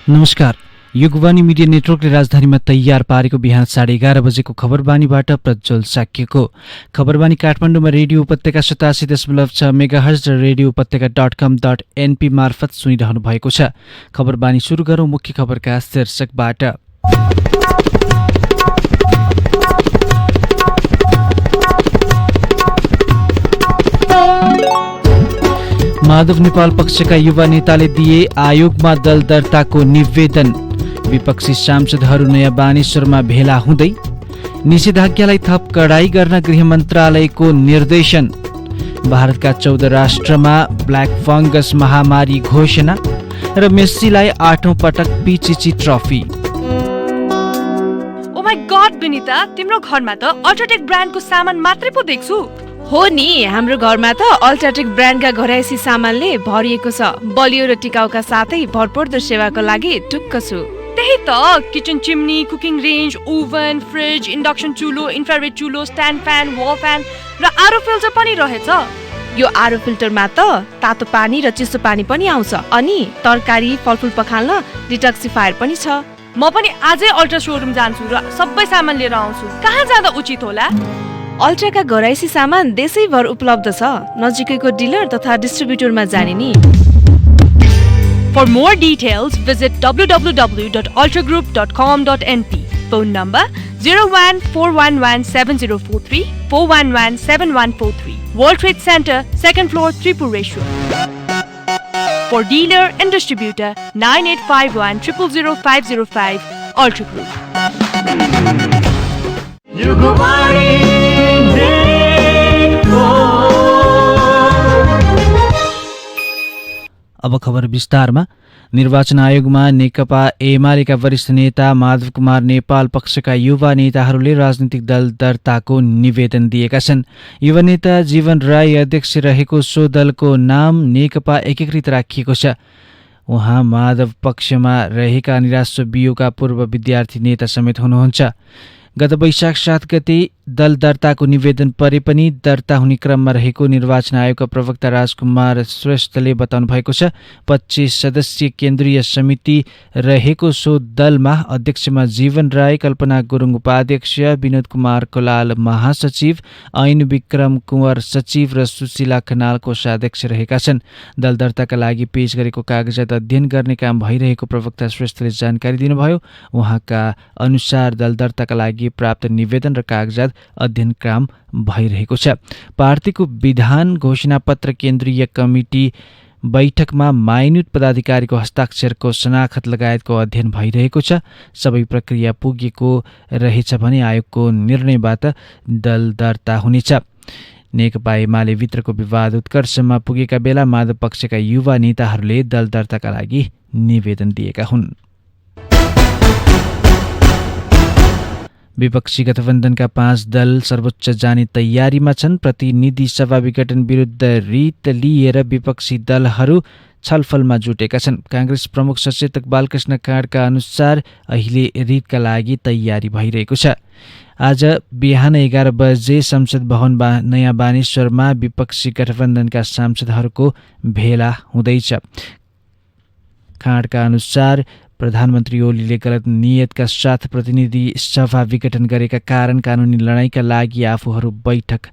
नमस्कार। युगवाणी मिडिया नेटवर्कले राजधानीमा तयार पारेको बिहान 11:30 बजेको खबरबानीबाट प्रज्वल साक्यको। खबरबानी काठमाडौँमा रेडियो उपत्यका 87.6 मेगाहर्ज र रेडियो उपत्यका.com.np मार्फत सुनिरहनु भएको छ। खबरबानी सुरु गरौं मुख्य खबरका शीर्षकबाट। माधव नेपाल पक्षका युवा नेताले दिए आयोगमा दल दर्ताको निवेदन। विपक्षी सांसदहरू नयाँ बानेश्वरमा भेला हुँदै। निषेधाज्ञालाई थप कडाई गर्न गृह मन्त्रालयको निर्देशन। भारतका 14 राष्ट्रमा ब्ल्याक फंगस महामारी घोषणा र मेस्सीलाई 8औं पटक Pichichi trophy. Oh my God Vinita, तिम्रो घरमा त अल्ट्राटेक ब्रान्डको सामान मात्रै पो देख्छु। हो नि, हाम्रो घरमा त अल्ट्राटेक ब्रान्डका घरायसी सामानले भरिएको छ। बलियो र टिकाउका साथै भरपर्दो सेवाको लागि टुक्क छु। त्यही त, kitchen chimney, cooking range, oven, fridge, induction चुलो, इन्फ्रारेड चुलो, स्ट्यान्ड फ्यान, वल फ्यान र आरो फिल्टर पनि रहेछ। यो आरो फिल्टरमा त तातो पानी र चिसो पानी पनि आउँछ। अनि तरकारी फलफुल पखाल्न डिटक्सिफायर पनि छ। म पनि आजै अल्ट्रा शोरूम जान्छु र सबै सामान लिएर आउँछु। कहाँ जाँदा उचित होला? अल्ट्राका घरायसी सामान देशैभर उपलब्ध छ। नजिकैको डिलर तथा डिस्ट्रिब्युटरमा जाने नि। For more details, visit www.ultragroup.com.np. Phone number 0141170434117143. World Trade Center, 2nd floor, Tripureshwar. For dealer and distributor, 9851 000505. Ultra Group. अब खबर विस्तारमा। निर्वाचन आयोगमा नेकपा एमालेका वरिष्ठ नेता माधव कुमार नेपाल पक्षका युवा नेताहरूले राजनीतिक दल दर्ताको निवेदन दिएका छन्। युवा नेता जीवन राई अध्यक्ष रहेको सो दलको नाम नेकपा एकीकृत राखिएको छ। उहाँ माधव पक्षमा रहेका निराश्व बियोका पूर्व विद्यार्थी नेता समेत हुनुहुन्छ। गत वैशाख 7 गते दल दर्ताको निवेदन परे पनि दर्ता हुने क्रममा रहेको निर्वाचन आयोगका प्रवक्ता राजकुमार श्रेष्ठले बताउनु भएको छ। 25 सदस्यीय केन्द्रीय समिति रहेको सो दलमा अध्यक्षमा जीवन राई, कल्पना गुरुङ उपाध्यक्ष, विनोद कुमार कोलाल महासचिव, ऐन विक्रम कुँवर सचिव र सुशीला खनाल कोषाध्यक्ष रहेका छन्। दल दर्ताका लागि पेश गरेको कागजात अध्ययन गर्ने काम भइरहेको प्रवक्ता श्रेष्ठले जानकारी दिनुभयो। उहाँका अनुसार दल दर्ताका लागि प्राप्त निवेदन र कागजात अध्ययन काम भइरहेको छ। पार्टीको विधान घोषणापत्र केन्द्रीय कमिटी बैठकमा माइन्युट पदाधिकारीको हस्ताक्षरको शनाखत लगायतको अध्ययन भइरहेको छ। सबै प्रक्रिया पुगेको रहेछ भने आयोगको निर्णयबाट दल दर्ता हुनेछ। नेकपा एमाले भित्रको विवाद उत्कर्षमा पुगेका बेला माधव पक्षका युवा नेताहरूले दल दर्ताका लागि निवेदन दिएका हुन्। विपक्षी गठबन्धनका 5 दल सर्वोच्च जाने तयारीमा छन्। प्रतिनिधि सभा विघटन विरुद्ध रिट लिएर विपक्षी दलहरू छलफलमा जुटेका छन्। कांग्रेस प्रमुख सचेतक बालकृष्ण काँडका अनुसार अहिले रिटका लागि तयारी भइरहेको छ। आज बिहान 11 बजे संसद भवन नयाँ बानेश्वरमा विपक्षी गठबन्धनका सांसदहरूको भेला हुँदैछ। काँडका अनुसार प्रधानमन्त्री ओलीले गलत नियतका साथ प्रतिनिधि सभा विघटन गरेका कारण कानुनी लडाईँका लागि आफूहरू बैठक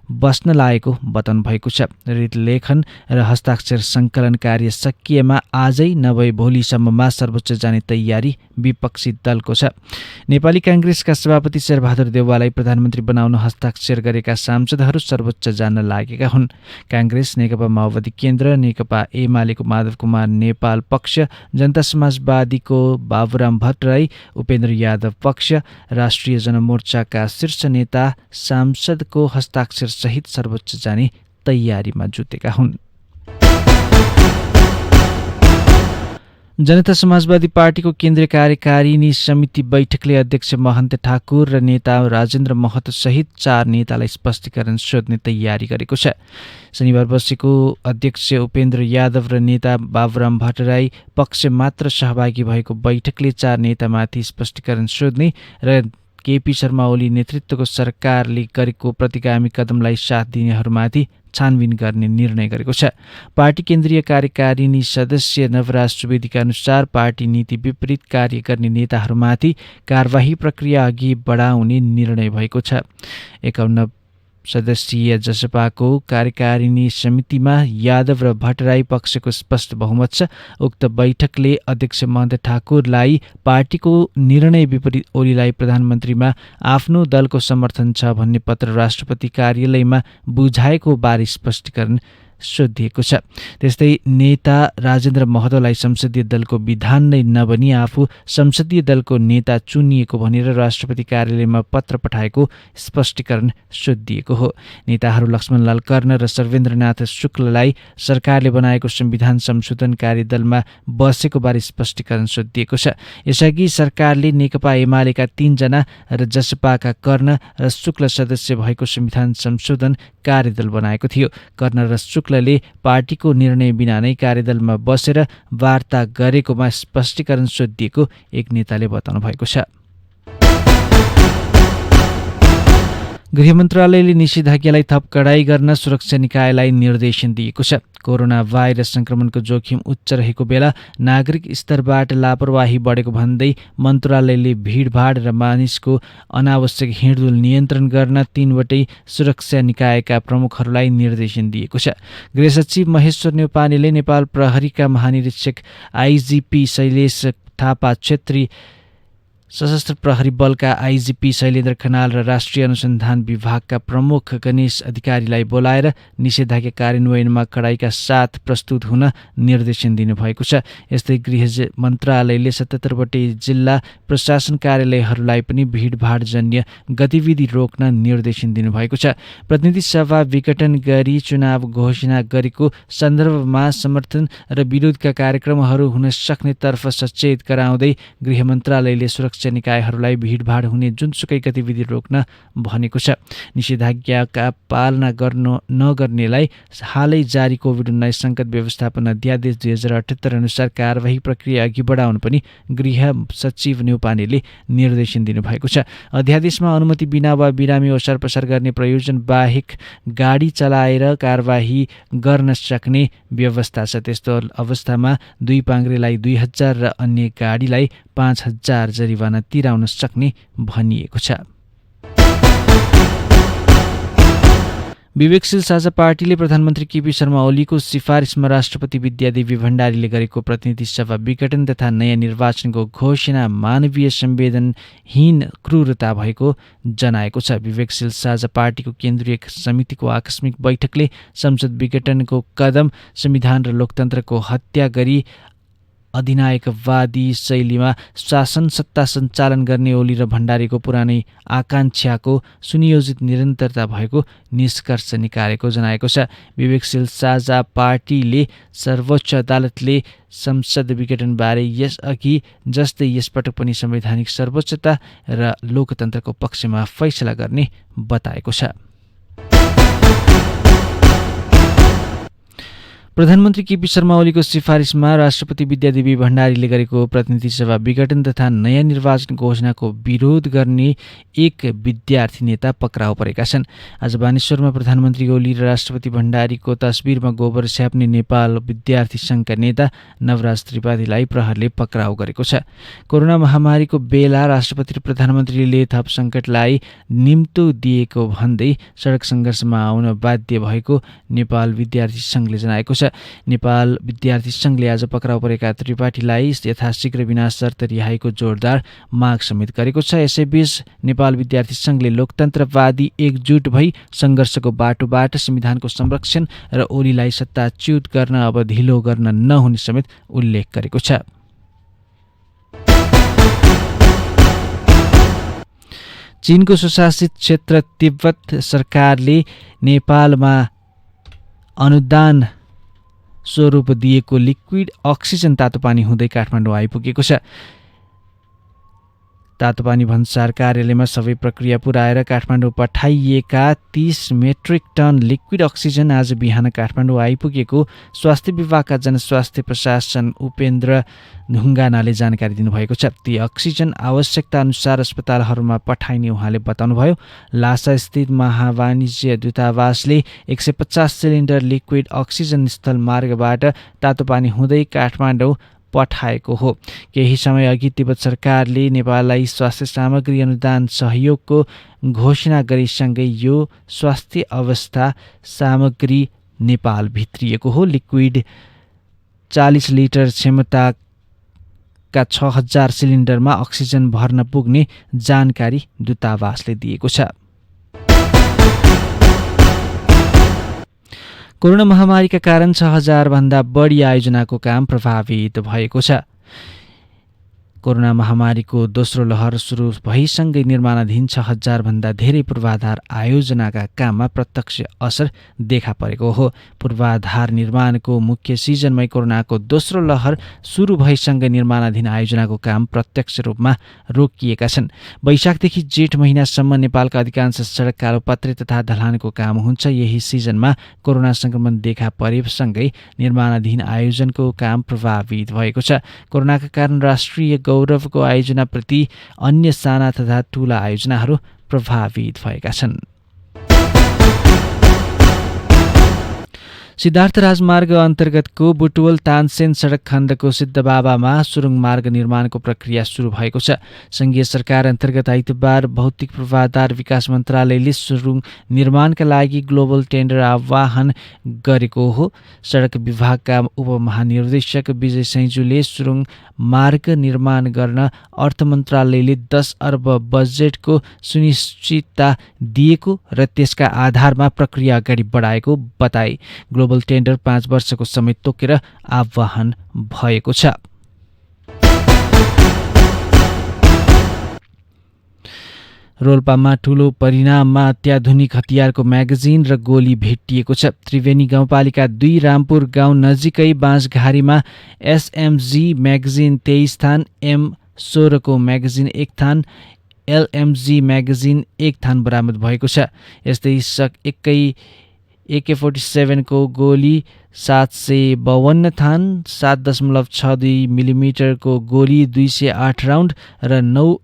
बस्न लागेको बताउनु भएको छ। रिट लेखन र हस्ताक्षर सङ्कलन कार्य सकिएमा आजै नभए भोलिसम्ममा सर्वोच्च जाने तयारी विपक्षी दलको छ। नेपाली कांग्रेसका सभापति शेरबहादुर देउवालाई प्रधानमन्त्री बनाउन हस्ताक्षर गरेका सांसदहरू सर्वोच्च जान लागेका हुन्। कांग्रेस, नेकपा माओवादी केन्द्र, नेकपा एमालेको माधव कुमार नेपाल पक्ष, जनता समाजवादीको बाबुराम भट्टराई, उपेन्द्र यादव पक्ष, राष्ट्रिय जनमोर्चाका शीर्ष नेता सांसदको हस्ताक्षर सहित सर्वोच्च जाने तयारीमा जुटेका हुन्। जनता समाजवादी पार्टीको केन्द्रीय कार्यकारिणी समिति बैठकले अध्यक्ष महन्त ठाकुर र नेता राजेन्द्र महतो सहित 4 नेतालाई स्पष्टीकरण सोध्ने तयारी गरेको छ। शनिबार बसेको अध्यक्ष उपेन्द्र यादव र नेता बाबुराम भट्टराई पक्ष मात्र सहभागी भएको बैठकले 4 नेतामाथि स्पष्टीकरण सोध्ने र केपी शर्मा ओली नेतृत्वको सरकारले गरेको प्रतिगामी कदमलाई साथ दिनेहरूमाथि छानबिन गर्ने निर्णय गरेको छ। पार्टी केन्द्रीय कार्यकारिणी सदस्य नवराज सुवेदीका अनुसार पार्टी नीति विपरीत कार्य गर्ने नेताहरूमाथि कारबाही प्रक्रिया अघि बढाउने निर्णय भएको छ। 51 सदस्यीय जसपाको कार्यकारिणी समितिमा यादव र भट्टराई पक्षको स्पष्ट बहुमत छ। उक्त बैठकले अध्यक्ष महन्त ठाकुरलाई पार्टीको निर्णय विपरीत ओलीलाई प्रधानमन्त्रीमा आफ्नो दलको समर्थन छ भन्ने पत्र राष्ट्रपति कार्यालयमा बुझाएको बारे स्पष्टीकरण सोधिएको छ। त्यस्तै नेता राजेन्द्र महतोलाई संसदीय दलको विधान नै नबनी आफू संसदीय दलको नेता चुनिएको भनेर राष्ट्रपति कार्यालयमा पत्र पठाएको स्पष्टीकरण सोधिएको हो। नेताहरू लक्ष्मणलाल कर्ण र सर्वेन्द्रनाथ शुक्ललाई सरकारले बनाएको संविधान संशोधन कार्यदलमा बसेको बारे स्पष्टीकरण सोधिएको छ। यसअघि सरकारले नेकपा एमालेका 3 जना र जसपाका कर्ण र शुक्ल सदस्य भएको संविधान संशोधन कार्यदल बनाएको थियो। कर्ण र शुक्लले पार्टीको निर्णय बिना नै कार्यदलमा बसेर वार्ता गरेकोमा स्पष्टीकरण सोधिएको एक नेताले बताउनु भएको छ। गृह मन्त्रालयले निषेधाज्ञालाई थप कडाई गर्न सुरक्षा निकायलाई निर्देशन दिएको छ। कोरोना भाइरस संक्रमणको जोखिम उच्च रहेको बेला नागरिक स्तरबाट लापरवाही बढेको भन्दै मन्त्रालयले भिडभाड र मानिसको अनावश्यक हिँडडुल नियन्त्रण गर्न 3वटै सुरक्षा निकायका प्रमुखहरूलाई निर्देशन दिएको छ। गृह सचिव महेश्वर न्यौपानेले नेपाल प्रहरीका महानिरीक्षक आइजिपी शैलेश थापा क्षेत्री, सशस्त्र प्रहरी बलका आइजिपी शैलेन्द्र खनाल र राष्ट्रिय अनुसन्धान विभागका प्रमुख गणेश अधिकारीलाई बोलाएर निषेधाज्ञा कार्यान्वयनमा कडाइका साथ प्रस्तुत हुन निर्देशन दिनुभएको छ। यस्तै गृह मन्त्रालयले 77वटै जिल्ला प्रशासन कार्यालयहरूलाई पनि भिडभाडजन्य गतिविधि रोक्न निर्देशन दिनुभएको छ। प्रतिनिधि सभा विघटन गरी चुनाव घोषणा गरेको सन्दर्भमा समर्थन र विरोधका कार्यक्रमहरू हुन सक्नेतर्फ सचेत गराउँदै गृह मन्त्रालयले सुरक्षा निकायहरूलाई भिडभाड हुने जुनसुकै गतिविधि रोक्न भनेको छ। निषेधाज्ञाका पालना नगर्नेलाई हालै जारी कोभिड-19 सङ्कट व्यवस्थापन अध्यादेश 2078 अनुसार कारबाही प्रक्रिया अघि बढाउन पनि गृह सचिव न्यौपानेले निर्देशन दिनुभएको छ। अध्यादेशमा अनुमति बिना वा बिरामी ओसार पसार गर्ने प्रयोजन बाहेक गाडी चलाएर कारबाही गर्न सक्ने व्यवस्था छ। त्यस्तो अवस्थामा 2 पाङ्ग्रेलाई 2000 र अन्य गाडीलाई 5000 जरिवाना तिराउन सक्ने भनिएको छ। विवेकशील साझा पार्टीले प्रधानमन्त्री केपी शर्मा ओलीको सिफारिसमा राष्ट्रपति विद्यादेवी भण्डारीले गरेको प्रतिनिधि सभा विघटन तथा नयाँ निर्वाचनको घोषणा मानवीय संवेदनहीन क्रूरता भएको जनाएको छ। विवेकशील साझा पार्टीको केन्द्रीय समितिको आकस्मिक बैठकले संसद विघटनको कदम संविधान र लोकतन्त्रको हत्या गरी अधिनायकवादी शैलीमा शासन सत्ता सञ्चालन गर्ने ओली र भण्डारीको पुरानै आकाङ्क्षाको सुनियोजित निरन्तरता भएको निष्कर्ष निकालेको जनाएको छ। विवेकशील साझा पार्टीले सर्वोच्च अदालतले संसद विघटनबारे यसअघि जस्तै यसपटक पनि संवैधानिक सर्वोच्चता र लोकतन्त्रको पक्षमा फैसला गर्ने बताएको छ। प्रधानमन्त्री केपी शर्मा ओलीको सिफारिसमा राष्ट्रपति विद्यादेवी भण्डारीले गरेको प्रतिनिधि सभा विघटन तथा नयाँ निर्वाचन घोषणाको विरोध गर्ने एक विद्यार्थी नेता पक्राउ परेका छन्। आज बानेश्वरमा प्रधानमन्त्री ओली र राष्ट्रपति भण्डारीको तस्बिरमा गोबर स्याप्ने नेपाल विद्यार्थी सङ्घका नेता नवराज त्रिपाठीलाई प्रहरले पक्राउ गरेको छ। कोरोना महामारीको बेला राष्ट्रपति र प्रधानमन्त्रीले थप सङ्कटलाई निम्तो दिएको भन्दै सडक सङ्घर्षमा आउन बाध्य भएको नेपाल विद्यार्थी सङ्घले जनाएको छ। नेपाल विद्यार्थी सङ्घले आज पक्राउ परेका त्रिपाठीलाई यथाशीघ्र बिना शर्त रिहाईको जोरदार माग समेत गरेको छ। यसैबीच नेपाल विद्यार्थी सङ्घले लोकतन्त्रवादी एकजुट भई सङ्घर्षको बाटोबाट संविधानको संरक्षण र ओलीलाई सत्ताच्युत गर्न अब ढिलो गर्न नहुने समेत उल्लेख गरेको छ। चीनको स्वशासित क्षेत्र तिब्बत सरकारले नेपालमा अनुदान स्वरूप दिएको लिक्विड अक्सिजन तातो पानी हुँदै काठमाडौँ आइपुगेको छ। तातोपानी भन्सार कार्यालयमा सबै प्रक्रिया पुर्याएर काठमाडौँ पठाइएका 30 मेट्रिक टन लिक्विड अक्सिजन आज बिहान काठमाडौँ आइपुगेको स्वास्थ्य विभागका जनस्वास्थ्य प्रशासन उपेन्द्र ढुङ्गानाले जानकारी दिनुभएको छ। ती अक्सिजन आवश्यकता अनुसार अस्पतालहरूमा पठाइने उहाँले बताउनुभयो। लासास्थित महावाणिज्य दूतावासले 150 सिलिन्डर लिक्विड अक्सिजन स्थल मार्गबाट तातोपानी हुँदै काठमाडौँ पठाएको हो। केही समय अघि तिब्बत सरकारले नेपाललाई स्वास्थ्य सामग्री अनुदान सहयोगको घोषणा गरेसँगै यो स्वास्थ्य अवस्था सामग्री नेपाल भित्रिएको हो। लिक्विड 40 लिटर क्षमताका 6000 सिलिन्डरमा अक्सिजन भर्न पुग्ने जानकारी दूतावासले दिएको छ। कोरोना महामारीका कारण 6000 भन्दा बढी आयोजनाको काम प्रभावित भएको छ। कोरोना महामारीको दोस्रो लहर सुरु भइसँगै निर्माणाधीन 6000 भन्दा धेरै पूर्वाधार आयोजनाका काममा प्रत्यक्ष असर देखा परेको हो। पूर्वाधार निर्माणको मुख्य सिजनमै कोरोनाको दोस्रो लहर सुरु भइसँगै निर्माणाधीन आयोजनाको काम प्रत्यक्ष रूपमा रोकिएका छन्। वैशाखदेखि जेठ महिनासम्म नेपालका अधिकांश सडक कालोपत्रे तथा ढलानको काम हुन्छ। यही सिजनमा कोरोना संक्रमण देखा परेसँगै निर्माणाधीन आयोजनको काम प्रभावित भएको छ। कोरोनाका कारण राष्ट्रिय गौरवको आयोजनाप्रति अन्य साना तथा ठूला आयोजनाहरू प्रभावित भएका छन्। सिद्धार्थ राजमार्ग अन्तर्गतको बुटवल तानसेन सडक खण्डको सिद्धबाबामा सुरुङ मार्ग निर्माणको प्रक्रिया सुरु भएको छ। संघीय सरकार अन्तर्गत आइतबार भौतिक पूर्वाधार विकास मन्त्रालयले सुरुङ निर्माणका लागि ग्लोबल टेन्डर आह्वान गरेको हो। सडक विभागका उपमहानिर्देशक विजय सैजुले सुरुङ मार्ग निर्माण गर्न अर्थ मन्त्रालयले 10 अर्ब बजेटको सुनिश्चितता दिएको र त्यसका आधारमा प्रक्रिया अगाडि बढाएको बताए। ग्लोबल टेन्डर 5 वर्षको समय तोकेर आह्वान भएको छ। रोल्पामा ठूलो परिणाममा अत्याधुनिक हतियारको म्यागजिन र गोली भेटिएको छ। त्रिवेणी गाउँपालिका 2 रामपुर गाउँ नजिकै बाँसघारीमा एसएमजी म्यागजिन 23 थान, M16 को म्यागजिन 1 थान, LMG म्यागजिन 1 थान बरामद भएको छ। यस्तै एकै AK-47 को गोली 752 थान, 7.62 मिलिमिटर को गोली 208 राउन्ड र 9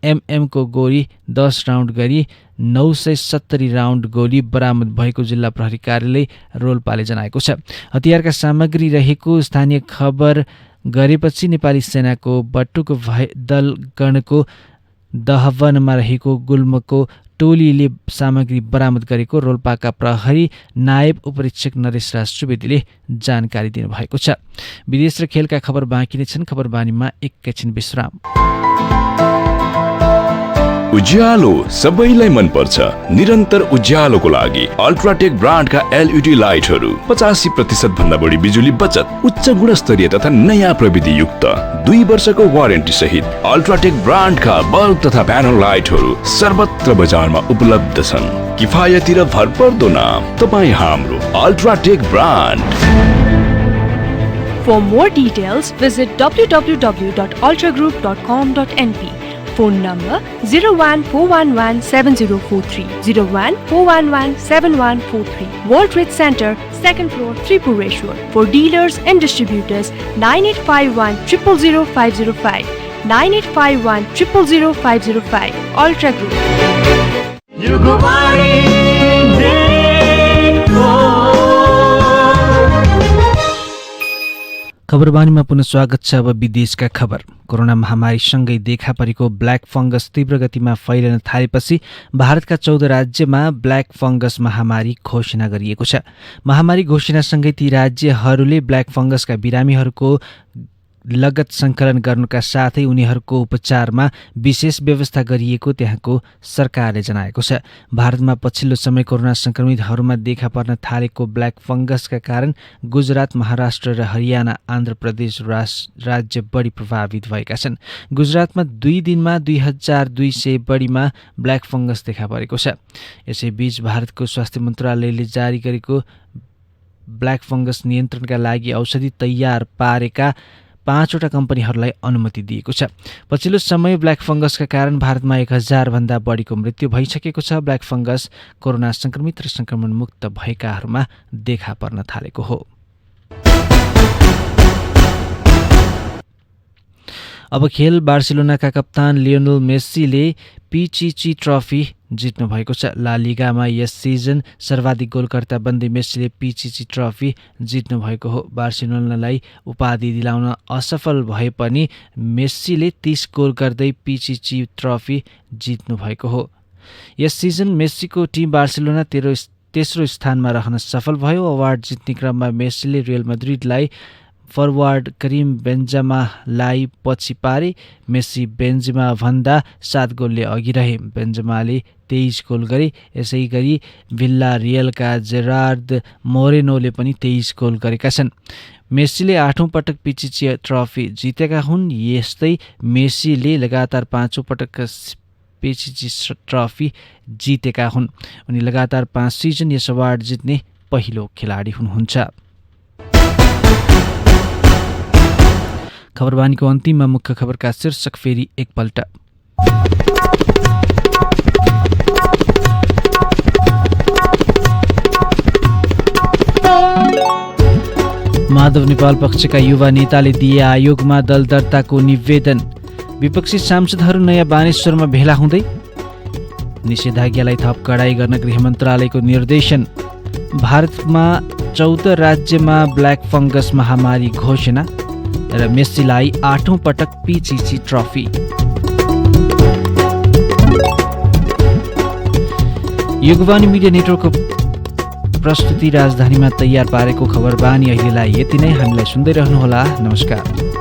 mm को गोली 10 राउन्ड गरी 970 राउन्ड गोली बरामद भएको जिल्ला प्रहरी कार्यालय रोल्पाले जनाएको छ। हतियारका सामग्री रहेको स्थानीय खबर गरेपछि नेपाली सेनाको बटुक दलगणको दहवनमा रहेको गुल्मको टोलीले सामग्री बरामद गरेको रोल्पाका प्रहरी नायब उपरीक्षक नरेशराज सुवेदीले जानकारी दिनुभएको छ। विदेश र खेलका खबर बाँकी नै छन्। खबर बानीमा एकैछिन विश्राम। उज्यालो सबैलाई मन पर्छ। निरन्तर उज्यालोको लागि अल्ट्राटेक ब्रान्डका LED लाइटहरू 85% भन्दा बढी बिजुली बचत, उच्च गुणस्तरीय तथा नयाँ प्रविधि युक्त 2 वर्षको वारेन्टी सहित अल्ट्राटेक ब्रान्डका बल्ब तथा प्यानल लाइटहरू सर्वत्र बजारमा उपलब्ध छन्। किफायती र भरपर्दो नाम तपाईँ हाम्रो UltraTech brand. For more details, visit www.ultragroup.com.np. Phone number 014117043, 014117143. World Trade Center, 2nd floor, Tripureshwar. For dealers and distributors, 9851 000505, 9851 000505. Ultra Group. खबरबानीमा पुनः स्वागत छ। अब विदेशका खबर। कोरोना महामारीसँगै देखा परेको ब्ल्याक फंगस तीव्र गतिमा फैलिन थालेपछि भारतका 14 राज्यमा ब्ल्याक फंगस महामारी घोषणा गरिएको छ। महामारी घोषणासँगै ती राज्यहरूले ब्ल्याक फंगसका बिरामीहरूको लगत सङ्कलन गर्नुका साथै उनीहरूको उपचारमा विशेष व्यवस्था गरिएको त्यहाँको सरकारले जनाएको छ। भारतमा पछिल्लो समय कोरोना संक्रमितहरूमा देखा पर्न थालेको ब्ल्याक फंगसका कारण गुजरात, महाराष्ट्र र हरियाणा, आन्ध्र प्रदेश राज्य बढी प्रभावित भएका छन्। गुजरातमा 2 दिनमा 2200 बढीमा ब्ल्याक फंगस देखा परेको छ। यसैबीच भारतको स्वास्थ्य मन्त्रालयले जारी गरेको ब्ल्याक फंगस नियन्त्रणका लागि औषधि तयार पारेका 5वटा कम्पनीहरूलाई अनुमति दिएको छ। पछिल्लो समय ब्ल्याक फंगसका कारण भारतमा 1000 भन्दा बढीको मृत्यु भइसकेको छ। ब्ल्याक फंगस कोरोना संक्रमित र संक्रमणमुक्त भएकाहरूमा देखा पर्न थालेको हो। अब खेल बार्सिलोनाका कप्तान लियोनल मेस्सीले पिचिची ट्रफी जित्नु भएको छ। ला लिगामा यस सिजन सर्वाधिक गोलकर्ता बन्दै मेस्सीले पिचिची ट्रफी जित्नु भएको हो। बार्सिलोनालाई उपाधि दिलाउन असफल भए पनि मेस्सीले 30 गोल गर्दै पिचिची ट्रफी जित्नु भएको हो। यस सिजन मेस्सीको टिम बार्सिलोना तेस्रो स्थानमा रहन सफल भयो। अवार्ड जित्ने क्रममा मेस्सीले रियल मैड्रिडलाई फरवार्ड करिम बेन्जेमालाई पछि पारे। मेस्सी बेन्जेमा भन्दा 7 गोलले अघि रहे। बेन्जेमाले 23 गोल गरे। यसै गरी भिल्ला रियलका जेरार्ड मोरेनोले पनि 23 गोल गरेका छन्। मेस्सीले 8औं पटक पिचिची ट्रफी जितेका हुन्। यस्तै मेस्सीले लगातार 5औं पटक पिचिची ट्रफी जितेका हुन्। उनी लगातार 5 सिजन यस अवार्ड जित्ने पहिलो खेलाडी हुनुहुन्छ। खबरबानीको अन्तिममा मुख्य खबरका शीर्षक फेरि एकपल्ट। माधव नेपाल पक्षका युवा नेताले दिए आयोगमा दल दर्ताको निवेदन। विपक्षी सांसदहरू नयाँ बानेश्वरमा भेला हुँदै। निषेधाज्ञालाई थप कडाई गर्न गृह मन्त्रालयको निर्देशन। भारतमा 14 राज्यमा ब्ल्याक फंगस महामारी घोषणा र मेस्सीलाई 8औं पटक पिचिची ट्रफी। युगवाणी मिडिया नेटवर्कको प्रस्तुति राजधानीमा तयार पारेको खबरबानी अहिलेलाई यति नै। हामीलाई सुन्दै रहनुहोला। नमस्कार।